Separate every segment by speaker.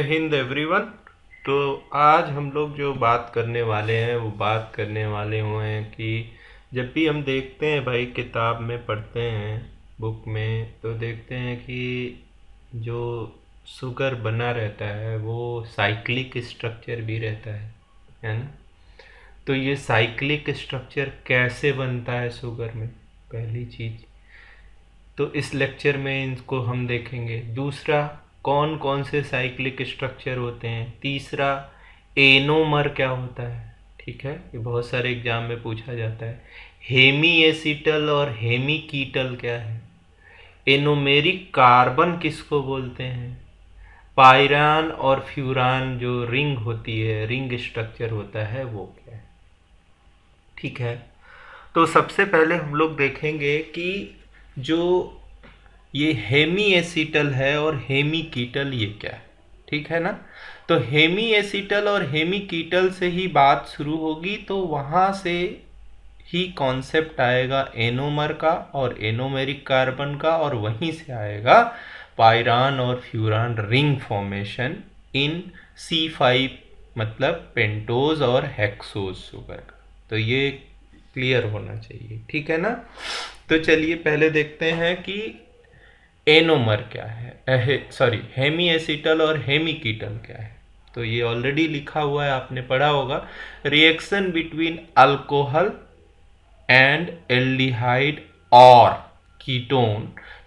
Speaker 1: Hind everyone. तो आज हम लोग जो बात करने वाले हैं वो बात करने वाले हुए हैं कि जब भी हम देखते हैं भाई, किताब में पढ़ते हैं, बुक में, तो देखते हैं कि जो शुगर बना रहता है वो साइक्लिक स्ट्रक्चर भी रहता है ना। तो ये साइक्लिक स्ट्रक्चर कैसे बनता है शुगर में, पहली चीज़ तो इस लेक्चर में इनको हम देखेंगे। दूसरा, कौन कौन से साइक्लिक स्ट्रक्चर होते हैं। तीसरा, एनोमर क्या होता है। ठीक है, ये बहुत सारे एग्जाम में पूछा जाता है। हेमी एसिटल और हेमी कीटल क्या है। एनोमेरिक कार्बन किसको बोलते हैं। पायरान और फ्यूरान जो रिंग होती है, रिंग स्ट्रक्चर होता है, वो क्या है। ठीक है, तो सबसे पहले हम लोग देखेंगे कि जो ये हेमी एसिटल है और हेमी कीटल ये क्या है। ठीक है ना। तो हेमी एसिटल और हेमी कीटल से ही बात शुरू होगी, तो वहाँ से ही कॉन्सेप्ट आएगा एनोमर का और एनोमेरिक कार्बन का, और वहीं से आएगा पायरान और फ्यूरान रिंग फॉर्मेशन इन C5, मतलब पेंटोज और हेक्सोज शुगर का। तो ये क्लियर होना चाहिए, ठीक है ना। तो चलिए पहले देखते हैं कि एनोमर क्या है, सॉरी हेमी एसिटल और हेमी कीटल क्या है। तो ये ऑलरेडी लिखा हुआ है, आपने पढ़ा होगा। Reaction between alcohol and aldehyde or ketone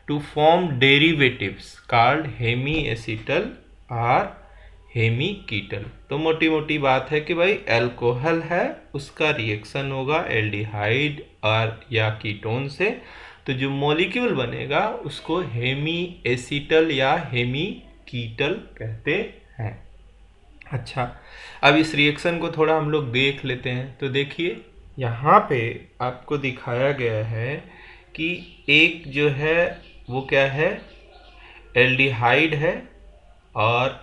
Speaker 1: to form derivatives called hemiacetal or हेमीकीटल। तो मोटी मोटी बात है कि भाई अल्कोहल है, उसका रिएक्शन होगा एल्डिहाइड और या कीटोन से, तो जो मॉलिक्यूल बनेगा उसको हेमी एसिटल या हेमीकीटल कहते हैं। अच्छा, अब इस रिएक्शन को थोड़ा हम लोग देख लेते हैं। तो देखिए यहाँ पे आपको दिखाया गया है कि एक जो है वो क्या है, एल्डिहाइड है, और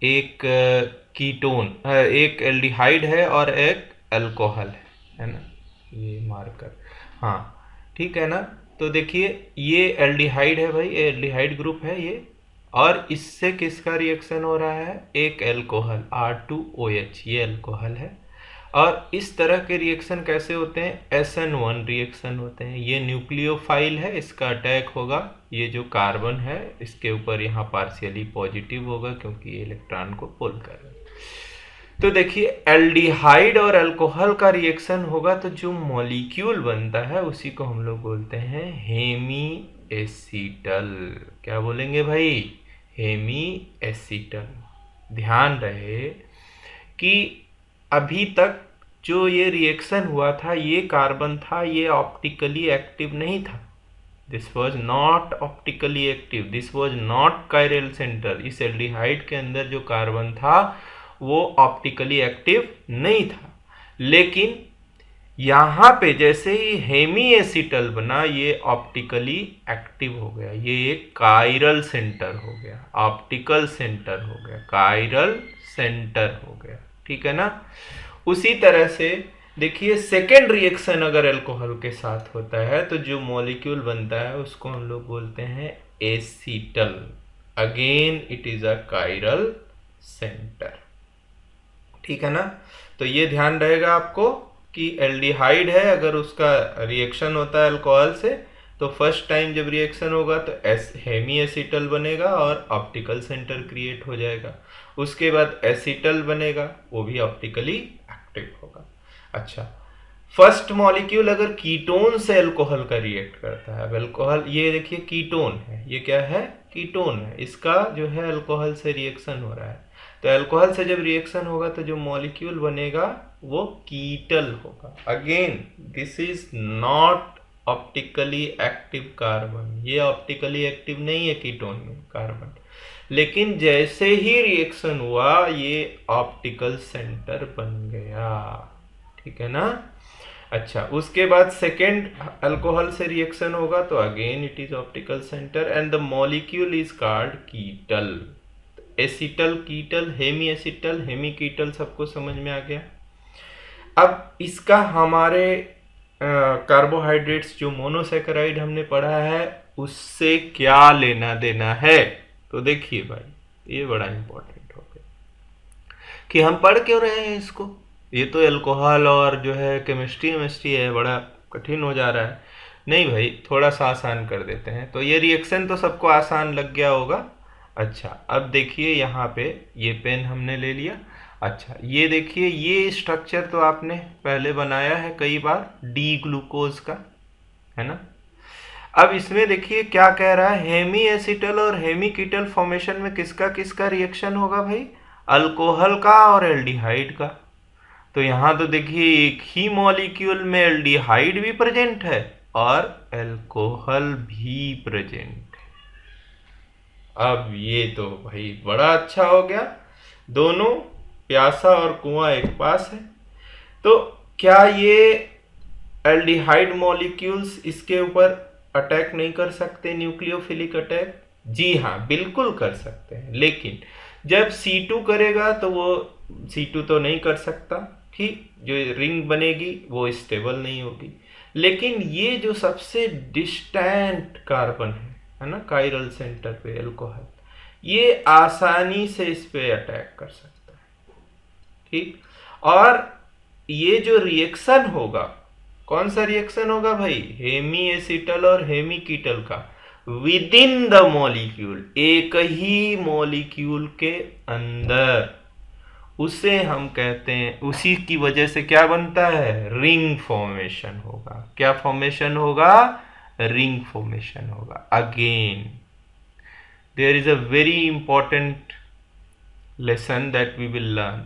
Speaker 1: एक कीटोन, एक एल्डिहाइड है और एक अल्कोहल है ना, ये मार्कर। हाँ ठीक है ना। तो देखिए ये एल्डिहाइड है भाई, ये एल्डिहाइड ग्रुप है ये, और इससे किसका रिएक्शन हो रहा है, एक अल्कोहल R2OH, ये अल्कोहल है। और इस तरह के रिएक्शन कैसे होते हैं, SN1 रिएक्शन होते हैं। ये न्यूक्लियोफाइल है, इसका अटैक होगा, ये जो कार्बन है इसके ऊपर यहाँ पार्शियली पॉजिटिव होगा क्योंकि ये इलेक्ट्रॉन को पुल कर रहा है। तो देखिए एल्डिहाइड और अल्कोहल का रिएक्शन होगा तो जो मॉलिक्यूल बनता है उसी को हम लोग बोलते हैं हेमी एसिटल। क्या बोलेंगे भाई, हेमी एसिटल। ध्यान रहे कि अभी तक जो ये रिएक्शन हुआ था, ये कार्बन था, ये ऑप्टिकली एक्टिव नहीं था। This was not optically active, this was not chiral centre. इस एल्डिहाइड के अंदर जो कार्बन था वो ऑप्टिकली एक्टिव नहीं था, लेकिन यहाँ पे जैसे ही हेमी एसिटल बना ये ऑप्टिकली एक्टिव हो गया, ये एक कायरल सेंटर हो गया, ऑप्टिकल सेंटर हो गया, कायरल सेंटर हो गया। ठीक है ना। उसी तरह से देखिए सेकेंड रिएक्शन अगर अल्कोहल के साथ होता है तो जो मॉलिक्यूल बनता है उसको हम लोग बोलते हैं acetal. Again it is a chiral centre. ठीक है ना। तो ये ध्यान रहेगा आपको कि एल्डिहाइड है, अगर उसका रिएक्शन होता है अल्कोहल से तो फर्स्ट टाइम जब रिएक्शन होगा तो हेमी एसिटल बनेगा और ऑप्टिकल सेंटर क्रिएट हो जाएगा। उसके बाद एसिटल बनेगा, वो भी ऑप्टिकली एक्टिव होगा। अच्छा, फर्स्ट मॉलिक्यूल अगर कीटोन से अल्कोहल का रिएक्ट करता है, अब अल्कोहल ये देखिए कीटोन है, ये क्या है, कीटोन है, इसका जो है अल्कोहल से रिएक्शन हो रहा है। तो अल्कोहल से जब रिएक्शन होगा तो जो मॉलिक्यूल बनेगा वो कीटल होगा। Again this is not optically active carbon, ये ऑप्टिकली एक्टिव नहीं है कीटोन में कार्बन, लेकिन जैसे ही रिएक्शन हुआ ये ऑप्टिकल सेंटर बन गया। ठीक है ना। अच्छा, उसके बाद सेकेंड अल्कोहल से रिएक्शन होगा तो again it is optical centre and the molecule is called ketal. Acetal, ketal, hemi acetal, hemi ketal, सबको समझ में आ गया। अब इसका हमारे कार्बोहाइड्रेट्स जो मोनोसेकेराइड हमने पढ़ा है उससे क्या लेना देना है, तो देखिए भाई ये बड़ा इंपॉर्टेंट कि हम पढ़ क्यों रहे हैं इसको, ये तो अल्कोहल और जो है केमिस्ट्री है, बड़ा कठिन हो जा रहा है। नहीं भाई, थोड़ा सा आसान कर देते हैं। तो ये रिएक्शन तो सबको आसान लग गया होगा। अच्छा, अब देखिए यहाँ पे ये पेन हमने ले लिया। अच्छा, ये देखिए, ये स्ट्रक्चर तो आपने पहले बनाया है कई बार, डी ग्लूकोज का, है ना। अब इसमें देखिए क्या कह रहा है, हेमी एसिटल और हेमी कीटल फॉर्मेशन में किसका किसका रिएक्शन होगा भाई, अल्कोहल का और एल्डिहाइड का। तो यहाँ तो देखिए एक ही मॉलिक्यूल में एल्डिहाइड भी प्रेजेंट है और अल्कोहल भी प्रेजेंट है। अब ये तो भाई बड़ा अच्छा हो गया, दोनों प्यासा और कुआं एक पास है। तो क्या ये एल्डिहाइड मॉलिक्यूल्स इसके ऊपर अटैक नहीं कर सकते, न्यूक्लियोफिलिक अटैक? जी हाँ, बिल्कुल कर सकते हैं, लेकिन जब C2 करेगा तो वो C2 तो नहीं कर सकता, ठीक, जो रिंग बनेगी वो स्टेबल नहीं होगी। लेकिन ये जो सबसे डिस्टेंट कार्बन है ना, कायरल सेंटर पे अल्कोहल, ये आसानी से इस पे अटैक कर सकता है, ठीक। और ये जो रिएक्शन होगा, कौन सा रिएक्शन होगा भाई, हेमी एसिटल और हेमी कीटल का विद इन द मॉलिक्यूल, एक ही मॉलिक्यूल के अंदर, उसे हम कहते हैं, उसी की वजह से क्या बनता है, रिंग फॉर्मेशन होगा। क्या फॉर्मेशन होगा, रिंग फॉर्मेशन होगा। Again there is a very important lesson that we will learn,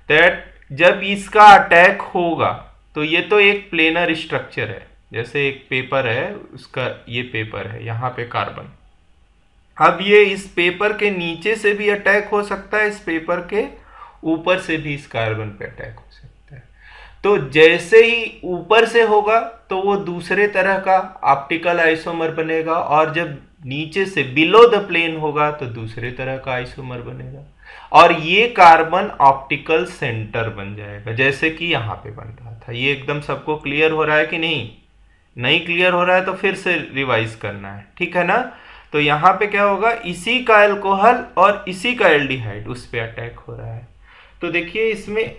Speaker 1: that जब इसका अटैक होगा तो ये तो एक प्लेनर स्ट्रक्चर है, जैसे एक पेपर है, उसका ये पेपर है, यहाँ पे कार्बन। अब ये इस पेपर के नीचे से भी अटैक हो सकता है, इस पेपर के ऊपर से भी इस कार्बन पे अटैक हो सकता है। तो जैसे ही ऊपर से होगा तो वो दूसरे तरह का ऑप्टिकल आइसोमर बनेगा, और जब नीचे से बिलो द प्लेन होगा तो दूसरे तरह का आइसोमर बनेगा, और ये कार्बन ऑप्टिकल सेंटर बन जाएगा, जैसे कि यहाँ पे बन रहा था। ये एकदम सबको क्लियर हो रहा है कि नहीं? नहीं क्लियर हो रहा है तो फिर से रिवाइज करना है, ठीक है ना। तो यहाँ पे क्या होगा, इसी का अल्कोहल और इसी का एल्डिहाइड उस पे अटैक हो रहा है। तो देखिए इसमें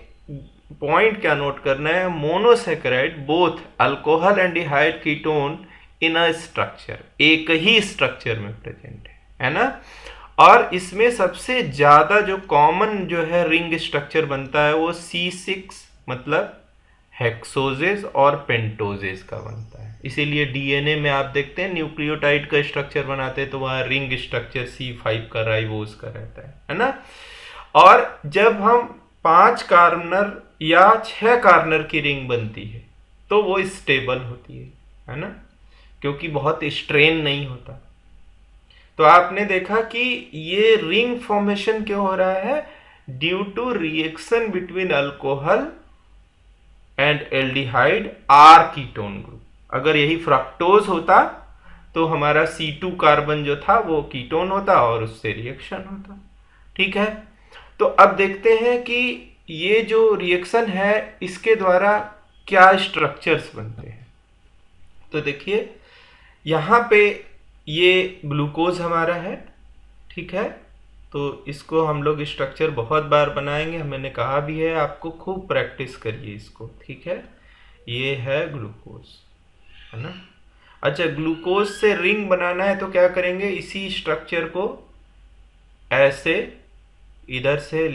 Speaker 1: पॉइंट क्या नोट करना है, monosaccharide both alcohol aldehyde ketone in a structure, एक ही स्ट्रक्चर में प्रेजेंट है ना। और इसमें सबसे ज्यादा जो कॉमन जो है रिंग स्ट्रक्चर बनता है वो C6 मतलब हेक्सोजेस और पेंटोजेस का बनता है। इसीलिए डीएनए में आप देखते हैं न्यूक्लियोटाइड का स्ट्रक्चर बनाते हैं तो वहाँ रिंग स्ट्रक्चर C5 का राइबोज का रहता है ना। और जब हम 5 कार्बनर या 6 कार्बनर की रिंग बनती है तो वो स्टेबल होती है ना, क्योंकि बहुत स्ट्रेन नहीं होता। तो आपने देखा कि ये रिंग फॉर्मेशन क्यों हो रहा है, due to reaction between alcohol and aldehyde or ketone group. अगर यही फ्रक्टोज होता तो हमारा C2 कार्बन जो था वो कीटोन होता और उससे रिएक्शन होता, ठीक है। तो अब देखते हैं कि ये जो रिएक्शन है इसके द्वारा क्या स्ट्रक्चर्स बनते हैं। तो देखिए यहाँ पे ये ग्लूकोज हमारा है, ठीक है। तो इसको हम लोग स्ट्रक्चर बहुत बार बनाएंगे, मैंने कहा भी है आपको, खूब प्रैक्टिस करिए इसको, ठीक है। ये है ग्लूकोज, है ना। अच्छा, ग्लूकोज से रिंग बनाना है तो क्या करेंगे, इसी स्ट्रक्चर को ऐसे इधर से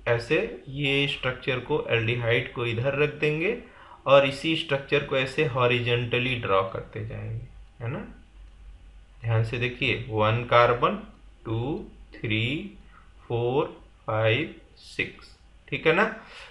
Speaker 1: ऐसे, ये स्ट्रक्चर को एल्डिहाइड को इधर रख देंगे और इसी स्ट्रक्चर को ऐसे हॉरिजेंटली ड्रॉ करते जाएंगे, है ना। ध्यान से देखिए, 1 कार्बन 2 3 4 5 6, ठीक है ना।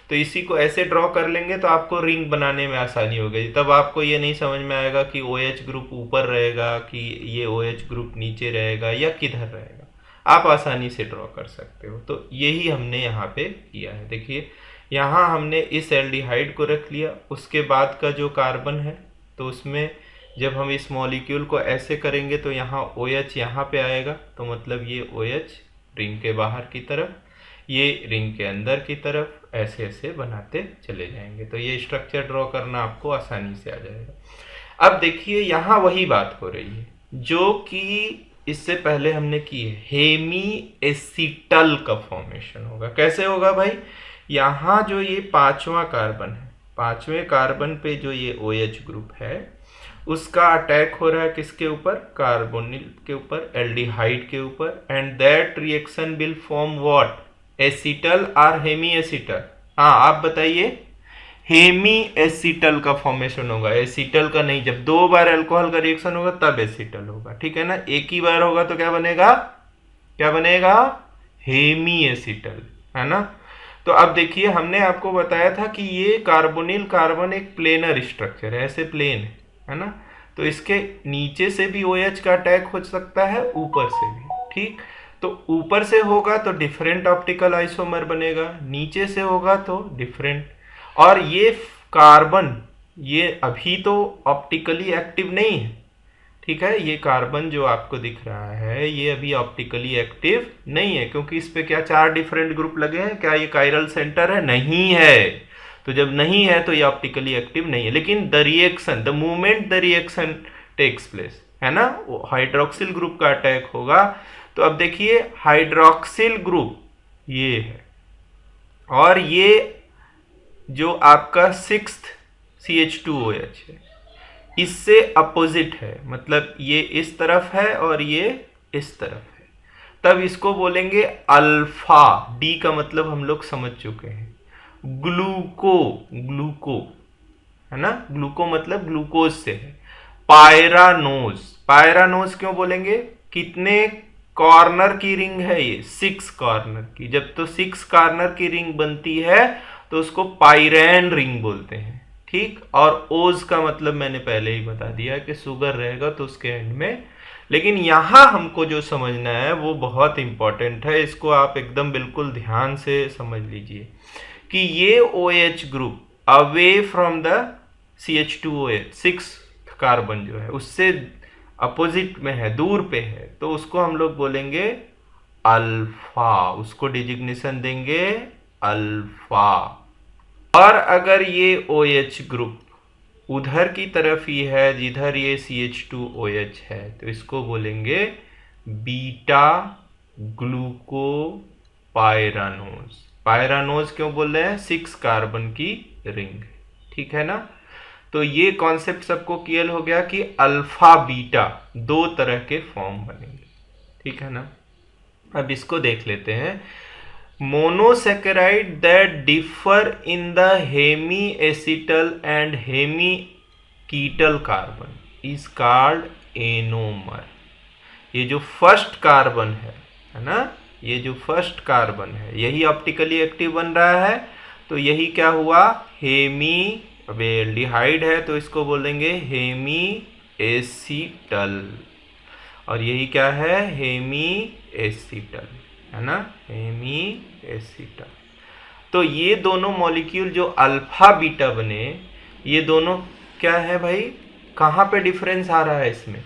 Speaker 1: तो इसी को ऐसे ड्रॉ कर लेंगे तो आपको रिंग बनाने में आसानी हो गई। तब आपको ये नहीं समझ में आएगा कि OH ग्रुप ऊपर रहेगा कि ये OH ग्रुप नीचे रहेगा या किधर रहेगा, आप आसानी से ड्रॉ कर सकते हो। तो यही हमने यहाँ पे किया है। देखिए यहाँ हमने इस एल्डिहाइड को रख लिया, उसके बाद का जो कार्बन है तो उसमें जब हम इस मॉलिक्यूल को ऐसे करेंगे तो यहाँ OH यहाँ पे आएगा, तो मतलब ये OH रिंग के बाहर की तरफ, ये रिंग के अंदर की तरफ, ऐसे ऐसे बनाते चले जाएंगे। तो ये स्ट्रक्चर ड्रॉ करना आपको आसानी से आ जाएगा। अब देखिए यहाँ वही बात हो रही है जो कि इससे पहले हमने की है, हेमी एसिटल का फॉर्मेशन होगा। कैसे होगा भाई? यहाँ जो ये पांचवा कार्बन है, पांचवें कार्बन पे जो ये OH ग्रुप है, उसका अटैक हो रहा है किसके ऊपर? कार्बोनिल के ऊपर, एल्डिहाइड के ऊपर, and that reaction will form what? Acetal और हेमी एसिटल। हाँ, आप बताइए। हेमी एसिटल का फॉर्मेशन होगा, एसिटल का नहीं। जब दो बार अल्कोहल का रिएक्शन होगा तब एसिटल होगा, ठीक है ना। एक ही बार होगा तो क्या बनेगा? क्या बनेगा? हेमी एसिटल, है ना। तो अब देखिए, हमने आपको बताया था कि ये कार्बोनिल कार्बन एक प्लेनर स्ट्रक्चर है, ऐसे प्लेन है ना। तो इसके नीचे से भी OH का अटैक हो सकता है, ऊपर से भी, ठीक। तो ऊपर से होगा तो डिफरेंट ऑप्टिकल आइसोमर बनेगा, नीचे से होगा तो डिफरेंट। और ये कार्बन, ये अभी तो ऑप्टिकली एक्टिव नहीं है, ठीक है। ये कार्बन जो आपको दिख रहा है ये अभी ऑप्टिकली एक्टिव नहीं है, क्योंकि इस पे क्या चार डिफरेंट ग्रुप लगे हैं? क्या ये कायरल सेंटर है? नहीं है। तो जब नहीं है तो ये ऑप्टिकली एक्टिव नहीं है। लेकिन the reaction, the moment the reaction takes place, है ना, वो हाइड्रोक्सिल ग्रुप का अटैक होगा। तो अब देखिए, हाइड्रोक्सिल ग्रुप ये है, और ये जो आपका 6th CH2OH है, इससे अपोजिट है, मतलब ये इस तरफ है और ये इस तरफ है। तब इसको बोलेंगे अल्फा। डी का मतलब हम लोग समझ चुके हैं, ग्लूको, ग्लूको, है ना। ग्लूको मतलब ग्लूकोज से है। पायरानोज, पायरानोज क्यों बोलेंगे? कितने कॉर्नर की रिंग है ये? 6 कॉर्नर की। जब तो 6 कॉर्नर की रिंग बनती है तो उसको पाइरेन रिंग बोलते हैं, ठीक। और ओज का मतलब मैंने पहले ही बता दिया कि शुगर रहेगा तो उसके एंड में। लेकिन यहां हमको जो समझना है वो बहुत इंपॉर्टेंट है, इसको आप एकदम बिल्कुल ध्यान से समझ लीजिए कि ये OH group away from the CH2OH 6 carbon जो है उससे अपोजिट में है, दूर पे है, तो उसको हम लोग बोलेंगे अल्फा। उसको डिजिग्नेशन देंगे अल्फा। और अगर ये OH ग्रुप उधर की तरफ ही है जिधर ये CH2OH है, तो इसको बोलेंगे बीटा ग्लूको पायरानोज। पायरानोज क्यों बोल रहे हैं? 6 कार्बन की रिंग, ठीक है ना। तो ये कॉन्सेप्ट सबको क्लियर हो गया कि अल्फा बीटा दो तरह के फॉर्म बनेंगे, ठीक है ना। अब इसको देख लेते हैं। Monosaccharide that differ in the hemi acetal and hemi ketal carbon is called anomer. ये जो फर्स्ट कार्बन है ना, ये जो फर्स्ट कार्बन है यही ऑप्टिकली एक्टिव बन रहा है, तो यही क्या हुआ? हेमी, अब एल्डिहाइड है तो इसको बोलेंगे हेमी एसिटल, और यही क्या है? हेमी एसिटल, है ना, हेमी एसिटल। तो ये दोनों मॉलिक्यूल जो अल्फा बीटा बने, ये दोनों क्या है भाई? कहाँ पे डिफरेंस आ रहा है इसमें?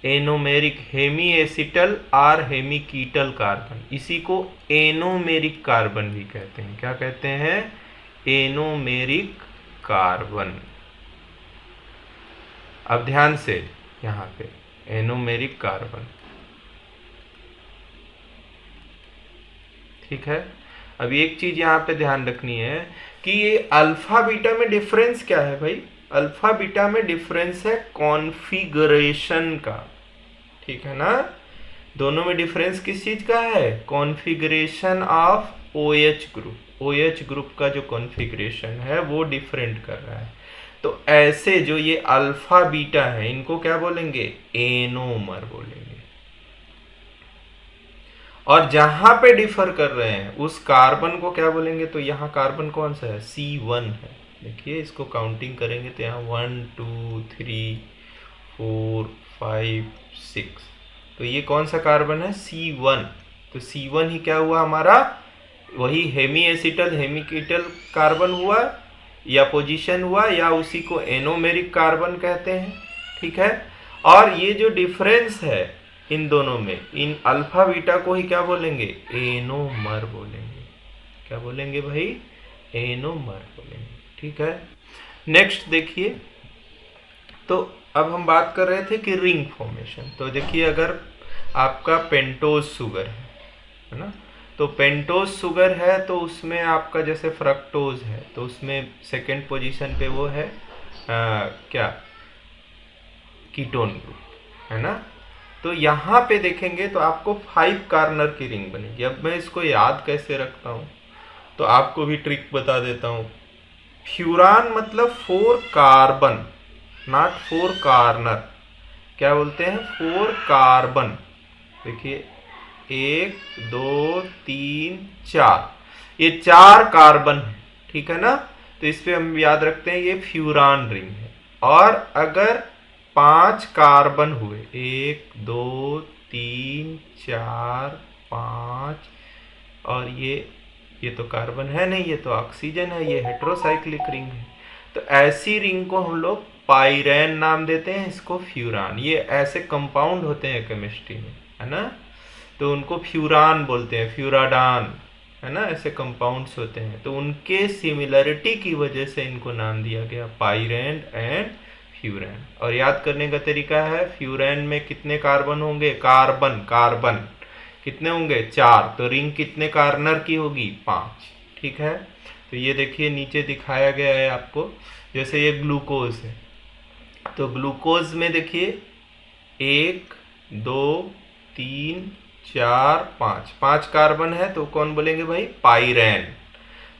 Speaker 1: एनोमेरिक, हेमी एसिटल और हेमी कीटल कार्बन, इसी को एनोमेरिक कार्बन भी कहते हैं। क्या कहते हैं? Anomeric carbon. अब ध्यान से यहाँ पे एनोमेरिक कार्बन, ठीक है। अब एक चीज यहाँ पे ध्यान रखनी है कि ये अल्फा बीटा में डिफरेंस क्या है भाई? अल्फा बीटा में डिफरेंस है कॉन्फ़िगरेशन का, ठीक है ना। दोनों में डिफरेंस किस चीज का है? Configuration of OH group. OH group का जो कॉन्फ़िगरेशन है वो डिफरेंट कर रहा है। तो ऐसे जो ये अल्फा बीटा है इनको क्या बोलेंगे? एनोमर बोलेंगे। और जहां पे डिफर कर रहे हैं उस कार्बन को क्या बोलेंगे? तो यहाँ कार्बन कौन सा है? C1 है। देखिए इसको काउंटिंग करेंगे तो यहाँ 1 2 3 4 5 6, तो ये कौन सा कार्बन है? C1। तो C1 ही क्या हुआ हमारा? वही Hemy acetal hemi ketal carbon हुआ, या पोजीशन हुआ, या उसी को एनोमेरिक कार्बन कहते हैं, ठीक है। और ये जो डिफरेंस है इन दोनों में, इन अल्फा बीटा को ही क्या बोलेंगे? एनोमर बोलेंगे। क्या बोलेंगे भाई? एनोमर बोलेंगे, ठीक है। नेक्स्ट देखिए, तो अब हम बात कर रहे थे कि रिंग फॉर्मेशन। तो देखिए, अगर आपका पेंटोज शुगर है ना। तो पेंटोज शुगर है तो उसमें आपका जैसे फ्रक्टोज है तो उसमें सेकंड पोजीशन पे वो है क्या, कीटोन ग्रुप है ना। तो यहाँ पे देखेंगे तो आपको 5 कार्बन की रिंग बनेगी। अब मैं इसको याद कैसे रखता हूँ तो आपको भी ट्रिक बता देता हूँ। फ्यूरान मतलब 4 कार्बन, नॉट 4 कार्नर। क्या बोलते हैं, 4 कार्बन। देखिए 1 2 3 4, ये 4 कार्बन है, ठीक है ना। तो इस पे हम याद रखते हैं ये फ्यूरान रिंग है। और अगर 5 कार्बन हुए, 1 2 3 4 5, और ये तो कार्बन है नहीं, ये तो ऑक्सीजन है, ये हेटेरोसाइक्लिक रिंग है। तो ऐसी रिंग को हम लोग पाइरेन नाम देते हैं, इसको फ्यूरान। ये ऐसे कंपाउंड होते हैं केमिस्ट्री में, है ना। तो उनको फ्यूरान बोलते हैं, फ्यूराडान, है ना। ऐसे कंपाउंड्स होते हैं तो उनके सिमिलरिटी की वजह से इनको नाम दिया गया पाइरेन एंड फ्यूरैन। और याद करने का तरीका है, फ्यूरैन में कितने कार्बन होंगे, कार्बन कार्बन कितने होंगे, 4। तो रिंग कितने कार्नर की होगी, 5, ठीक है। तो ये देखिए नीचे दिखाया गया है आपको, जैसे ये ग्लूकोज है तो ग्लूकोज में देखिए 1 2 3 4 5, 5 कार्बन है तो कौन बोलेंगे भाई, पाइरेन।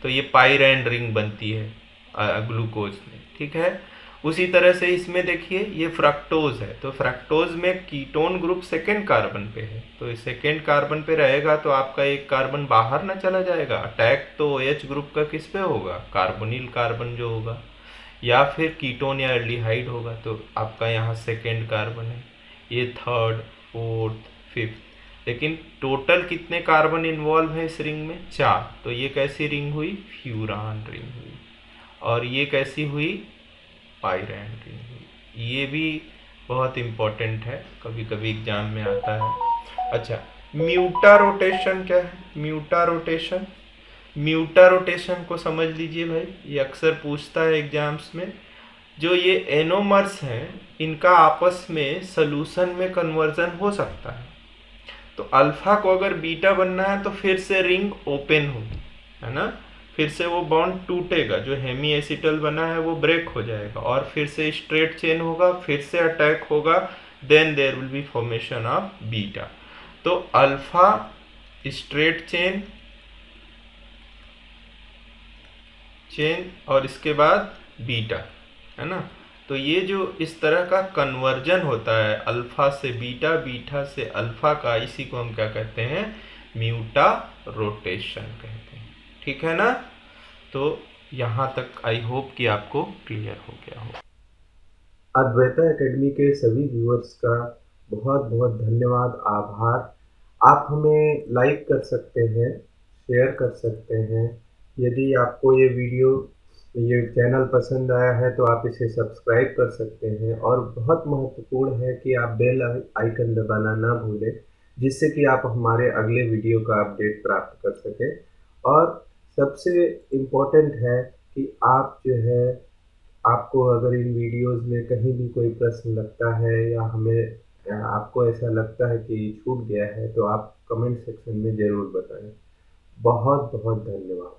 Speaker 1: तो ये पाइरेन रिंग बनती है ग्लूकोज में, ठीक है। उसी तरह से इसमें देखिए ये फ्रक्टोज है तो फ्रक्टोज में कीटोन ग्रुप सेकेंड कार्बन पे है। तो सेकेंड कार्बन पे रहेगा तो आपका एक कार्बन बाहर ना चला जाएगा। अटैक तो OH ग्रुप का किस पे होगा, कार्बोनिल कार्बन जो होगा, या फिर कीटोन या एल्डिहाइड होगा। तो आपका यहाँ सेकेंड कार्बन है, ये थर्ड फोर्थ फिफ्थ। लेकिन टोटल कितने कार्बन इन्वॉल्व है इस रिंग में, 4। तो ये कैसी रिंग हुई, फ्यूरान रिंग हुई। और ये कैसी हुई, पाइरेन रिंग हुई। ये भी बहुत इम्पोर्टेंट है, कभी कभी एग्जाम में आता है। अच्छा, म्यूटा रोटेशन क्या है, म्यूटा रोटेशन, म्यूटा रोटेशन को समझ लीजिए भाई, ये अक्सर पूछता है एग्जाम्स में। जो ये एनोमर्स हैं इनका आपस में सॉल्यूशन में कन्वर्जन हो सकता है। तो अल्फा को अगर बीटा बनना है तो फिर से रिंग ओपन होगी, है ना। फिर से वो बॉन्ड टूटेगा, जो हेमी एसिटल बना है वो ब्रेक हो जाएगा और फिर से स्ट्रेट चेन होगा, फिर से अटैक होगा, then there will be formation of beta. तो अल्फा स्ट्रेट चेन और इसके बाद बीटा, है ना। तो ये जो इस तरह का कन्वर्जन होता है अल्फा से बीटा, बीटा से अल्फा का, इसी को हम क्या कहते हैं, म्यूटा रोटेशन कहते हैं, ठीक है ना। तो यहाँ तक आई होप कि आपको क्लियर हो गया हो।
Speaker 2: अद्वैता एकेडमी के सभी व्यूअर्स का बहुत बहुत धन्यवाद, आभार। आप हमें लाइक कर सकते हैं, शेयर कर सकते हैं। यदि आपको ये चैनल पसंद आया है तो आप इसे सब्सक्राइब कर सकते हैं। और बहुत महत्वपूर्ण है कि आप बेल आइकन दबाना ना भूलें, जिससे कि आप हमारे अगले वीडियो का अपडेट प्राप्त कर सकें। और सबसे इम्पोर्टेंट है कि आप जो है, आपको अगर इन वीडियोस में कहीं भी कोई प्रश्न लगता है या आपको ऐसा लगता है कि छूट गया है तो आप कमेंट सेक्शन में ज़रूर बताएं। बहुत बहुत धन्यवाद।